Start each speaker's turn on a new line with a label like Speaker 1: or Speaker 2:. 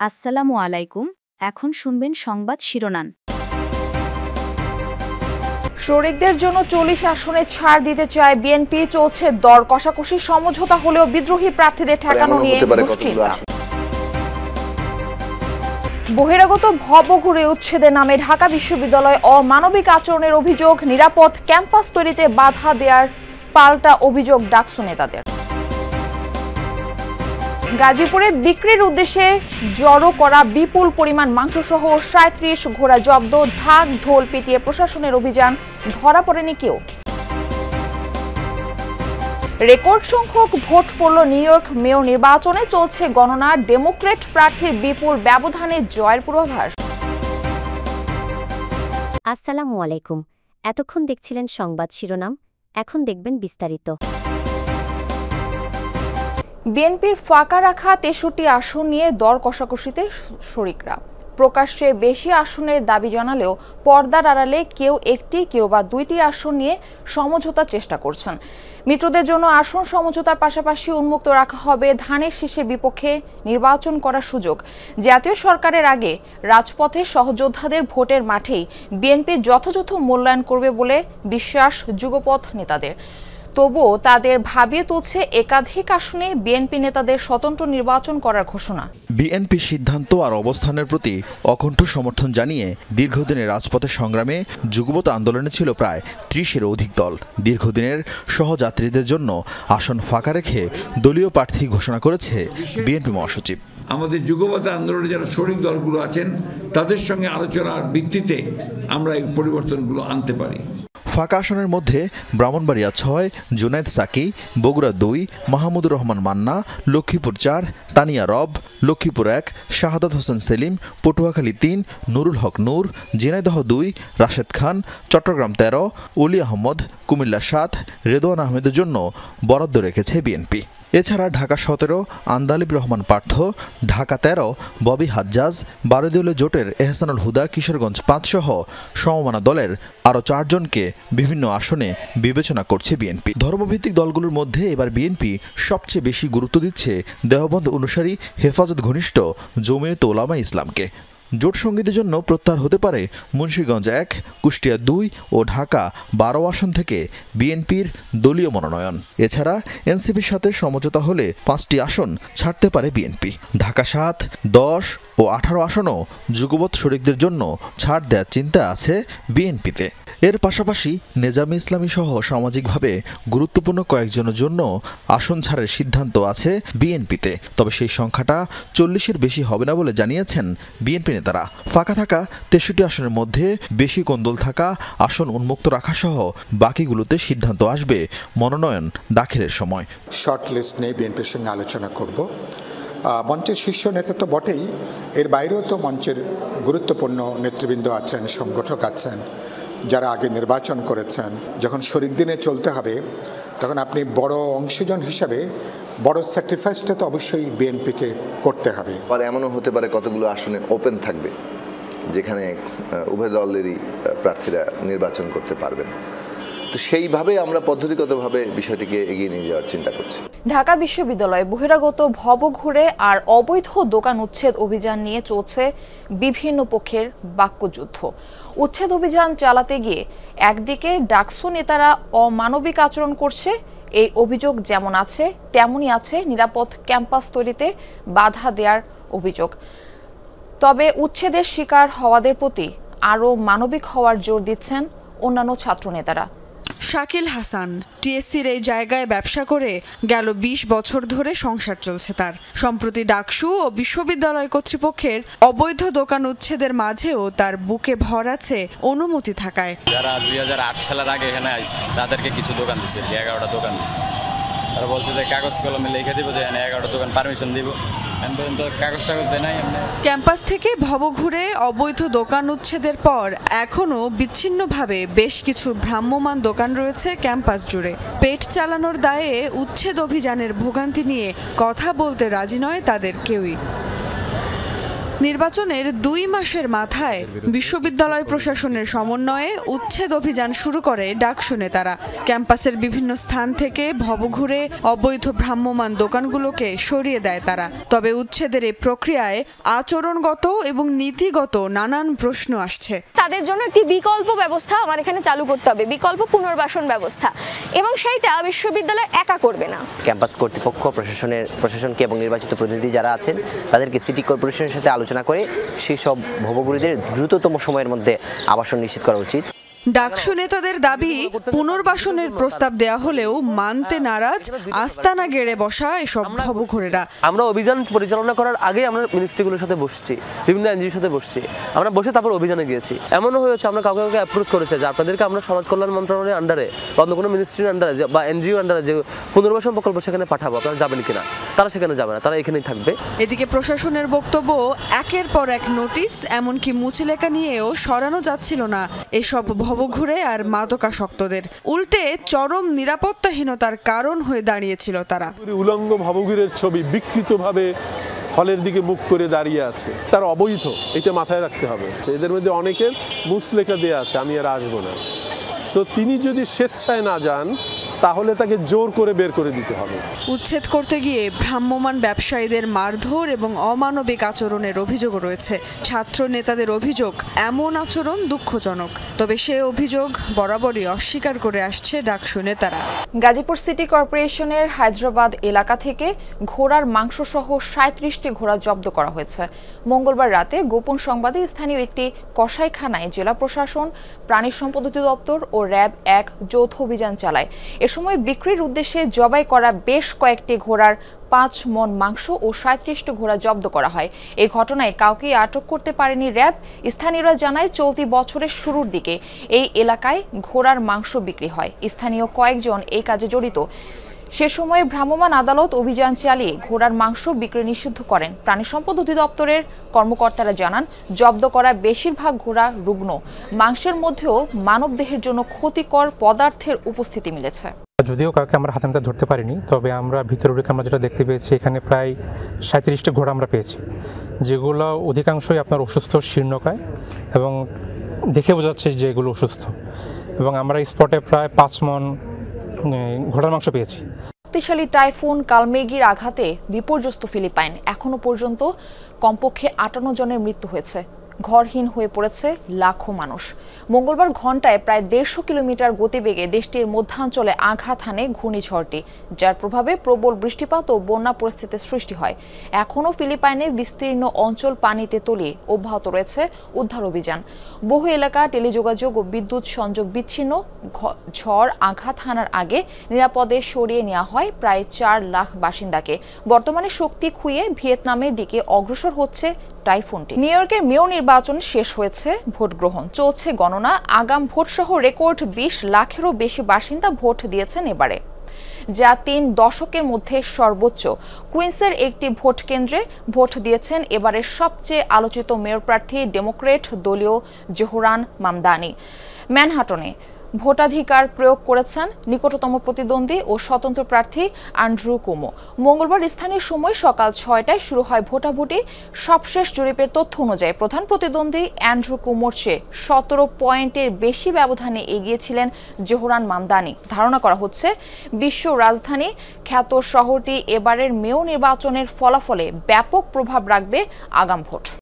Speaker 1: আসসালামু আলাইকুম। এখন শুনবেন সংবাদ শিরোনাম।
Speaker 2: শরিকদের জন্য 40 আসনে ছাড় দিতে চায় বিএনপি। চলছে দর কষাকষি, সমঝোতা হলেও বিদ্রোহী প্রার্থীদের ঠেকানো নিয়ে দুশ্চিন্তা। বহিরাগত ভবঘুরে উচ্ছেদের নামে ঢাকা বিশ্ববিদ্যালয় অমানবিক আচরণের অভিযোগ, নিরাপদ ক্যাম্পাস তৈরিতে বাধা দেওয়ার পাল্টা অভিযোগ ডাকসু নেতাদের। গাজীপুরে বিক্রির উদ্দেশ্যে জড়ো করা বিপুল পরিমাণ মাংসসহ 37 ঘোড়া জব্দ, ঢাক ঢোল পিটিয়ে প্রশাসনের অভিযান, ধরা পড়েনি কেউ। রেকর্ড সংখ্যক ভোট পড়ল নিউ ইয়র্ক মেয়র নির্বাচনে, চলছে গণনা। ডেমোক্র্যাট প্রার্থীর বিপুল ব্যবধানে জয়ের পূর্বাভাস।
Speaker 3: আসসালামু আলাইকুম। এতক্ষণ দেখছিলেন সংবাদ শিরোনাম, এখন দেখবেন বিস্তারিত।
Speaker 2: বিএনপির ফাঁকা রাখা 63 আসন নিয়ে দর কষাকষিতে শরিকরা। প্রকাশ্যে বেশি আসনের দাবি জানালেও পর্দার আড়ালে কেউ একটি, কেউ বা 2টি আসন নিয়ে সমঝোতার চেষ্টা করছেন। মিত্রদের জন্য আসন সমঝোতার পাশাপাশি উন্মুক্ত রাখা হবে ধানের শীষের বিপক্ষে নির্বাচন করার সুযোগ। জাতীয় সরকারের আগে রাজপথে সহযোদ্ধাদের ভোটের মাঠেই বিএনপি যথাযথ মূল্যায়ন করবে বলে বিশ্বাস যুগপথ নেতাদের। তবুও তাদের ভাবিয়ে তুলছে একাধিক আসনে বিএনপি নেতাদের স্বতন্ত্র নির্বাচন করার ঘোষণা।
Speaker 4: বিএনপির সিদ্ধান্ত আর অবস্থানের প্রতি অকণ্ঠ সমর্থন জানিয়ে দীর্ঘদিনের রাজপথের সংগ্রামে যুগপৎ আন্দোলনে ছিল প্রায় 30-এর অধিক দল। দীর্ঘদিনের সহযাত্রীদের জন্য আসন ফাঁকা রেখে দলীয় প্রার্থী ঘোষণা করেছে বিএনপি মহাসচিব।
Speaker 5: আমাদের যুগপৎ আন্দোলনে যারা শরিক দলগুলো আছেন তাদের সঙ্গে আলোচনার ভিত্তিতে আমরা এই পরিবর্তনগুলো আনতে পারি।
Speaker 4: ফাঁকা আসনের মধ্যে ব্রাহ্মণবাড়িয়া 6, জুনায়েদ সাকি, বগুড়া 2, মাহমুদুর রহমান মান্না, লক্ষ্মীপুর 4, তানিয়া রব, লক্ষ্মীপুর 1, শাহাদাত হোসেন সেলিম, পটুয়াখালী 3, নুরুল হক নূর, ঝিনাইদহ 2, রাশেদ খান, চট্টগ্রাম 13, অলি আহমদ, কুমিল্লা 7, রেদওয়ান আহমেদের জন্য বরাদ্দ রেখেছে বিএনপি। এছাড়া ঢাকা 17, আন্দালিব রহমান পার্থ, ঢাকা 13, ববি হাজ্জাজ, 12 দলীয় জোটের এহসানুল হুদা কিশোরগঞ্জ 5 সহ সমমানা দলের আরও 4 জনকে বিভিন্ন আসনে বিবেচনা করছে বিএনপি। ধর্মভিত্তিক দলগুলোর মধ্যে এবার বিএনপি সবচেয়ে বেশি গুরুত্ব দিচ্ছে দেওবন্দ অনুসারী হেফাজত ঘনিষ্ঠ জমিয়তে উলামা ইসলামকে। জোট সঙ্গীদের জন্য প্রত্যাহার হতে পারে মুন্সিগঞ্জ 1, কুষ্টিয়া 2 ও ঢাকা 12 আসন থেকে বিএনপির দলীয় মনোনয়ন। এছাড়া এনসিপির সাথে সমঝোতা হলে 5টি আসন ছাড়তে পারে বিএনপি। ঢাকা 7, 10 ও 18 আসনও যুগপৎ শরিকদের জন্য ছাড় দেওয়ার চিন্তা আছে বিএনপিতে। এর পাশাপাশি নেজামে ইসলামী সহ সামাজিকভাবে গুরুত্বপূর্ণ কয়েকজনের জন্য আসন ছাড়ের সিদ্ধান্ত আছে বিএনপিতে। তবে সেই সংখ্যাটা 40-এর বেশি হবে না বলে জানিয়েছেন বিএনপি নেতারা। ফাঁকা থাকা 63 আসনের মধ্যে বেশি কোন্দল থাকা আসন উন্মুক্ত রাখা সহ বাকিগুলোতে সিদ্ধান্ত আসবে মনোনয়ন দাখিলের সময়।
Speaker 6: শর্ট লিস্ট নিয়ে বিএনপির সঙ্গে আলোচনা করব। মঞ্চের শীর্ষ নেতা তো বটেই, এর বাইরেও তো মঞ্চের গুরুত্বপূর্ণ নেতৃবৃন্দ আছেন, সংগঠক আছেন, যারা আগে নির্বাচন করেছেন। যখন শরিক দিনে চলতে হবে তখন আপনি বড় অংশীজন হিসাবে বড় স্যাক্রিফাইসটা তো অবশ্যই বিএনপিকে করতে হবে।
Speaker 7: আর এমনও হতে পারে কতগুলো আসনে ওপেন থাকবে যেখানে উভয় দলেরই প্রার্থীরা নির্বাচন করতে পারবেন। তো সেইভাবে আমরা পদ্ধতিগতভাবে বিষয়টিকে এগিয়ে নিয়ে যাওয়ার চিন্তা করছি।
Speaker 2: ঢাকা বিশ্ববিদ্যালয়ে বহিরাগত ভবঘুরে আর অবৈধ দোকান উচ্ছেদ অভিযান নিয়ে চলছে বিভিন্ন পক্ষের বাক্যযুদ্ধ। উচ্ছেদ অভিযান চালাতে গিয়ে একদিকে ডাকসু নেতারা অমানবিক আচরণ করছে, এই অভিযোগ যেমন আছে তেমনই আছে নিরাপদ ক্যাম্পাস তৈরিতে বাধা দেওয়ার অভিযোগ। তবে উচ্ছেদের শিকার হওয়াদের প্রতি আরও মানবিক হওয়ার জোর দিচ্ছেন অন্যান্য ছাত্র নেতারা।
Speaker 8: শাকিল হাসান টিএসসির এই জায়গায় ব্যবসা করে গেল 20 বছর ধরে সংসার চলছে তার। সম্প্রতি ডাকসু ও বিশ্ববিদ্যালয় কর্তৃপক্ষের অবৈধ দোকান উচ্ছেদের মাঝেও তার বুকে ভর আছে অনুমতি থাকায়।
Speaker 9: যারা 2008 সালের আগে এখানে আইছে তাদেরকে কিছু দোকান দিচ্ছে, 11টা দোকান দিচ্ছে। তারা বলছে যে কাগজ কলমে লিখে দিব যে 11টা দোকান পারমিশন দিব, কাগজ টাগজ দেয় নাই।
Speaker 8: ক্যাম্পাস থেকে ভবঘুরে অবৈধ দোকান উচ্ছেদের পর এখনও বিচ্ছিন্নভাবে বেশ কিছু ভ্রাম্যমাণ দোকান রয়েছে ক্যাম্পাস জুড়ে। পেট চালানোর দায়ে উচ্ছেদ অভিযানের ভোগান্তি নিয়ে কথা বলতে রাজি নয় তাদের কেউই। নির্বাচনের 2 মাসের মাথায় বিশ্ববিদ্যালয় প্রশাসনের সমন্বয়ে উচ্ছেদ অভিযান শুরু করে ডাকসু নেতারা। ক্যাম্পাসের বিভিন্ন স্থান থেকে ভবঘুরে অবৈধ ভ্রাম্যমাণ দোকানগুলোকে সরিয়ে দেয় তারা। তবে উচ্ছেদের এই প্রক্রিয়ায় আচরণগত এবং নীতিগত নানান প্রশ্ন আসছে।
Speaker 10: তাদের জন্য একটি বিকল্প ব্যবস্থা আমার এখানে চালু করতে হবে, বিকল্প পুনর্বাসন ব্যবস্থা, এবং সেইটা বিশ্ববিদ্যালয় একা করবে না।
Speaker 11: ক্যাম্পাস কর্তৃপক্ষ প্রশাসনকে এবং নির্বাচিত প্রতিনিধি যারা আছেন তাদেরকে সিটি কর্পোরেশনের সাথে আলোচনা করে সেই সব ভবঘুরিদের দ্রুততম সময়ের মধ্যে আবাসন নিশ্চিত করা উচিত।
Speaker 8: ডাকসু নেতাদের দাবি পুনর্বাসনের প্রস্তাব দেয়া হলেও মানতে নারাজ আস্তানা গেড়ে বসা এসব ভবঘুরেরা।
Speaker 12: আমরা অভিযান পরিচালনা করার আগে আমরা মিনিস্ট্রিগুলোর সাথে বসছি, বিভিন্ন এনজিওর সাথে বসছি, আমরা বসে তারপর অভিযানে গিয়েছি। এমনও হয়েছে আমরা কাউকে অ্যাপ্রোচ করেছে যে আপনাদেরকে আমরা সমাজ কল্যাণ মন্ত্রণালয়ের আন্ডারে বা অন্য কোনো মিনিস্ট্রির আন্ডারে বা এনজিও আন্ডারে যে পুনর্বাসন প্রকল্প সেখানে পাঠাবো, আপনারা যাবেন কিনা? তারা সেখানে যাবে না, তারা এখানেই থাকবে।
Speaker 8: এদিকে প্রশাসনের বক্তব্য একের পর এক নোটিশ, এমনকি মুচলেখা নিয়েও সরানো যাচ্ছিল না এসব ভবঘুরে আর মাদকাসক্তদের। উল্টে চরম নিরাপত্তাহীনতার কারণ হয়ে দাঁড়িয়েছিল তারা।
Speaker 13: উলঙ্গ ভবঘুরের ছবি বিকৃতভাবে হলের দিকে মুখ করে দাঁড়িয়ে আছে, তার অবৈধ, এটা মাথায় রাখতে হবে। এদের মধ্যে অনেকের মুচলেখা দেওয়া আছে আমি আর আসবো না। তো তিনি যদি স্বেচ্ছায় না যান তাহলে তাকে জোর করে বের করে দিতে হবে।
Speaker 8: উচ্ছেদ করতে গিয়ে ভ্রাম্যমাণ ব্যবসায়ীদের মারধর এবং অমানবিক আচরণের অভিযোগ রয়েছে। ছাত্র নেতাদের অভিযোগ এমন আচরণ দুঃখজনক, তবে সে অভিযোগ বরাবরই অস্বীকার করে আসছে ডাকসু নেতারা।
Speaker 2: গাজীপুর সিটি কর্পোরেশনের হায়দ্রাবাদ এলাকা থেকে ঘোড়ার মাংস সহ 37টি ঘোড়া জব্দ করা হয়েছে। মঙ্গলবার রাতে গোপন সংবাদে স্থানীয় একটি কসাইখানায় জেলা প্রশাসন, প্রাণী সম্পদ অধিদপ্তর ও র্যাব 1 যৌথ অভিযান চালায়। এ সময় বিক্রির উদ্দেশ্যে জবাই করা বেশ কয়েকটি ঘোড়ার 5 মণ মাংস ও 37টি ঘোড়া জব্দ করা হয়। এই ঘটনায় কাউকে আটক করতে পারেনি র্যাব। স্থানীয়রা জানায় চলতি বছরের শুরুর দিকে এই এলাকায় ঘোড়ার মাংস বিক্রি হয়। স্থানীয় কয়েকজন এই কাজে জড়িত। সে সময় ভ্রাম্যমাণ আদালত অভিযান চালিয়ে ঘোড়ার মাংস বিক্রি নিষিদ্ধ করেন। প্রাণী সম্পদ অধিদপ্তরের কর্মকর্তারা জানান, জব্দ করা বেশিরভাগ ঘোড়া রুগ্ন। মাংসের মধ্যেও মানবদেহের জন্য ক্ষতিকর পদার্থের উপস্থিতি মিলেছে।
Speaker 14: যদিও কাউকে আমরা হাতে নাতে ধরতে পারিনি, তবে আমরা ভিতরে ঢুকে আমরা যেটা দেখতে পেয়েছি এখানে প্রায় 37টি ঘোড়া আমরা পেয়েছি, যেগুলো অধিকাংশই আপনার অসুস্থ, শীর্ণকায় এবং দেখে বোঝা যাচ্ছে যে এগুলো অসুস্থ। এবং আমরা স্পটে প্রায় 5 মণ ঘোড়ার মাংস পেয়েছি।
Speaker 2: শক্তিশালী টাইফুন কালমেগির আঘাতে বিপর্যস্ত ফিলিপাইন। এখনো পর্যন্ত কমপক্ষে 58 জনের মৃত্যু হয়েছে। ঘরহীন হয়ে পড়েছে লাখো মানুষ। মঙ্গলবার ঘন্টায় প্রায় 150 কিলোমিটার গতিবেগে দেশটির মধ্যাঞ্চলে আঘাত হানে ঘূর্ণিঝড়টি, যার প্রভাবে প্রবল বৃষ্টিপাত ও বন্যা পরিস্থিতির সৃষ্টি হয়। এখনও ফিলিপাইনে বিস্তীর্ণ অঞ্চল পানিতে তলিয়ে অব্যাহত রয়েছে উদ্ধার অভিযান। বহু এলাকা টেলিযোগাযোগ ও বিদ্যুৎ সংযোগ বিচ্ছিন্ন। ঝড় আঘাত হানার আগে নিরাপদে সরিয়ে নেওয়া হয় প্রায় 4 লাখ বাসিন্দাকে। বর্তমানে শক্তি খুইয়ে ভিয়েতনামের দিকে অগ্রসর হচ্ছে টাইফুনটি। নিউ ইয়র্কের মেয়র নির্বাচন শেষ হয়েছে, ভোট গ্রহণ চলছে গণনা। আগাম ভোট সহ রেকর্ড 20 লাখেরও বেশি বাসিন্দা ভোট দিয়েছেন এবারে, যা 3 দশকের মধ্যে সর্বোচ্চ। কুইন্সের একটি ভোট কেন্দ্রে ভোট দিয়েছেন এবারের সবচেয়ে আলোচিত মেয়র প্রার্থী ডেমোক্রেট দলীয় জোহরান মামদানি। ম্যানহাটনে ভোটাধিকার প্রয়োগ করেছেন নিকটতম প্রতিদ্বন্দ্বী ও স্বতন্ত্র প্রার্থী অ্যান্ড্রু কুমো। মঙ্গলবার স্থানীয় সময় সকাল 6টায় শুরু হয় ভোটাভুটি। সবশেষ জরিপের তথ্য অনুযায়ী প্রধান প্রতিদ্বন্দ্বী অ্যান্ড্রু কুমোর চেয়ে 17 পয়েন্টের বেশি ব্যবধানে এগিয়েছিলেন জোহরান মামদানি। ধারণা করা হচ্ছে বিশ্ব রাজধানী খ্যাত শহরটি এবারের মেয়র নির্বাচনের ফলাফলে ব্যাপক প্রভাব রাখবে আগাম ভোট।